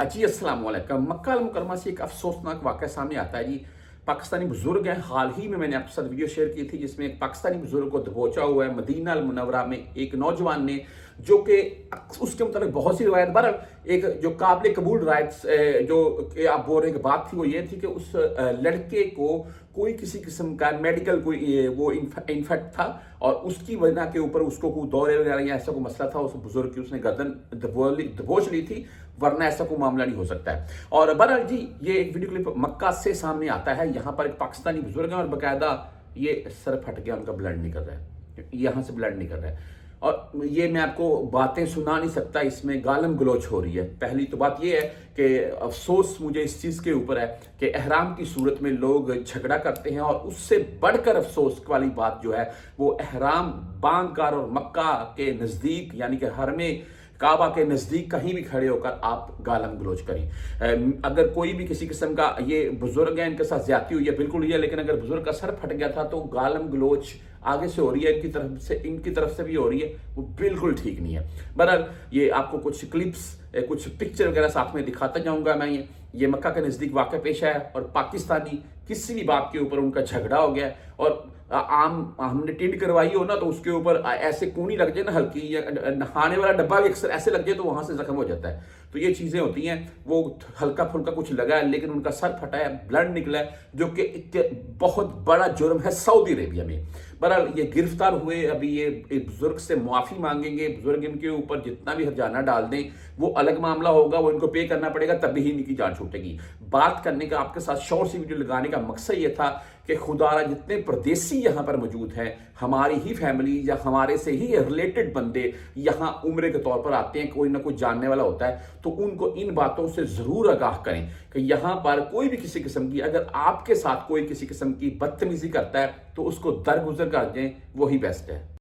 जी अस्सलाम वालेकुम। मक्का अल मुकरमा से एक अफसोसनाक वाक़या सामने आता है जी। पाकिस्तानी बुजुर्ग हैं, हाल ही में मैंने आपके साथ वीडियो शेयर की थी जिसमें एक पाकिस्तानी बुजुर्ग को दबोचा हुआ है मदीना अल मुनव्वरा में एक नौजवान ने, जो कि उसके मुताबिक बहुत सी रिवायत, बहरहाल एक जो काबिल कबूल राइट्स जो कि आप बोल रहे हैं कि बात थी, वो ये थी कि उस लड़के को कोई किसी किस्म का मेडिकल कोई वो इन्फेक्ट था और उसकी वजह के ऊपर उसको कोई दौरे वगैरह या ऐसा कोई मसला था, उस बुजुर्ग की उसने गर्दन दबोच ली थी, वरना ऐसा कोई मामला नहीं हो सकता है। और बहरहाल जी, ये एक वीडियो क्लिप मक्का से सामने आता है। यहाँ पर एक पाकिस्तानी बुजुर्ग है और बाकायदा ये सर फट गया, उनका ब्लड निकल रहा है, यहाँ से ब्लड निकल रहा है और ये मैं आपको बातें सुना नहीं सकता, इसमें गालम गलोच हो रही है। पहली तो बात ये है कि अफसोस मुझे इस चीज़ के ऊपर है कि एहराम की सूरत में लोग झगड़ा करते हैं और उससे बढ़कर अफसोस वाली बात जो है वो एहराम बांधकर और मक्का के नज़दीक यानी कि हरमे काबा के नज़दीक कहीं भी खड़े होकर आप गालम गलोच करें। अगर कोई भी किसी किस्म का, ये बुजुर्ग है इनके साथ ज्यादती हुई है बिल्कुल हुई है, लेकिन अगर बुजुर्ग का सर फट गया था तो गालम गलोच आगे से हो रही है, इनकी तरफ से भी हो रही है, वो बिल्कुल ठीक नहीं है। बहरहाल ये आपको कुछ क्लिप्स, कुछ पिक्चर वगैरह साथ में दिखाता जाऊंगा मैं। ये मक्का के नज़दीक वाक़या पेश है और पाकिस्तानी किसी भी बात के ऊपर उनका झगड़ा हो गया और आम हमने टिंड करवाई हो ना, तो उसके ऊपर ऐसे कूनी लग जाए ना हल्की, या नहाने वाला डब्बा भी अक्सर ऐसे लग जाए तो वहां से जख्म हो जाता है। तो ये चीजें होती हैं। वो हल्का फुल्का कुछ लगा है लेकिन उनका सर फटा है, ब्लड निकला है, जो कि एक बहुत बड़ा जुर्म है सऊदी अरेबिया में। बहरहाल ये गिरफ्तार हुए, अभी ये बुजुर्ग से मुआफी मांगेंगे, बुजुर्ग इनके ऊपर जितना भी हर्जाना डाल दें वो अलग मामला होगा, वो इनको पे करना पड़ेगा, तभी ही इनकी जान छूटेगी। बात करने का, आपके साथ शॉर्ट सी वीडियो लगाने का मकसद ये था कि खुदारा जितने परदेसी यहाँ पर मौजूद हैं, हमारी ही फैमिली या हमारे से ही रिलेटेड बंदे यहाँ उम्रे के तौर पर आते हैं, कोई ना कोई जानने वाला होता है, तो उनको इन बातों से जरूर आगाह करें कि यहाँ पर कोई भी किसी किस्म की, अगर आपके साथ कोई किसी किस्म की बदतमीजी करता है तो उसको दरगुजर कर दें, वही बेस्ट है।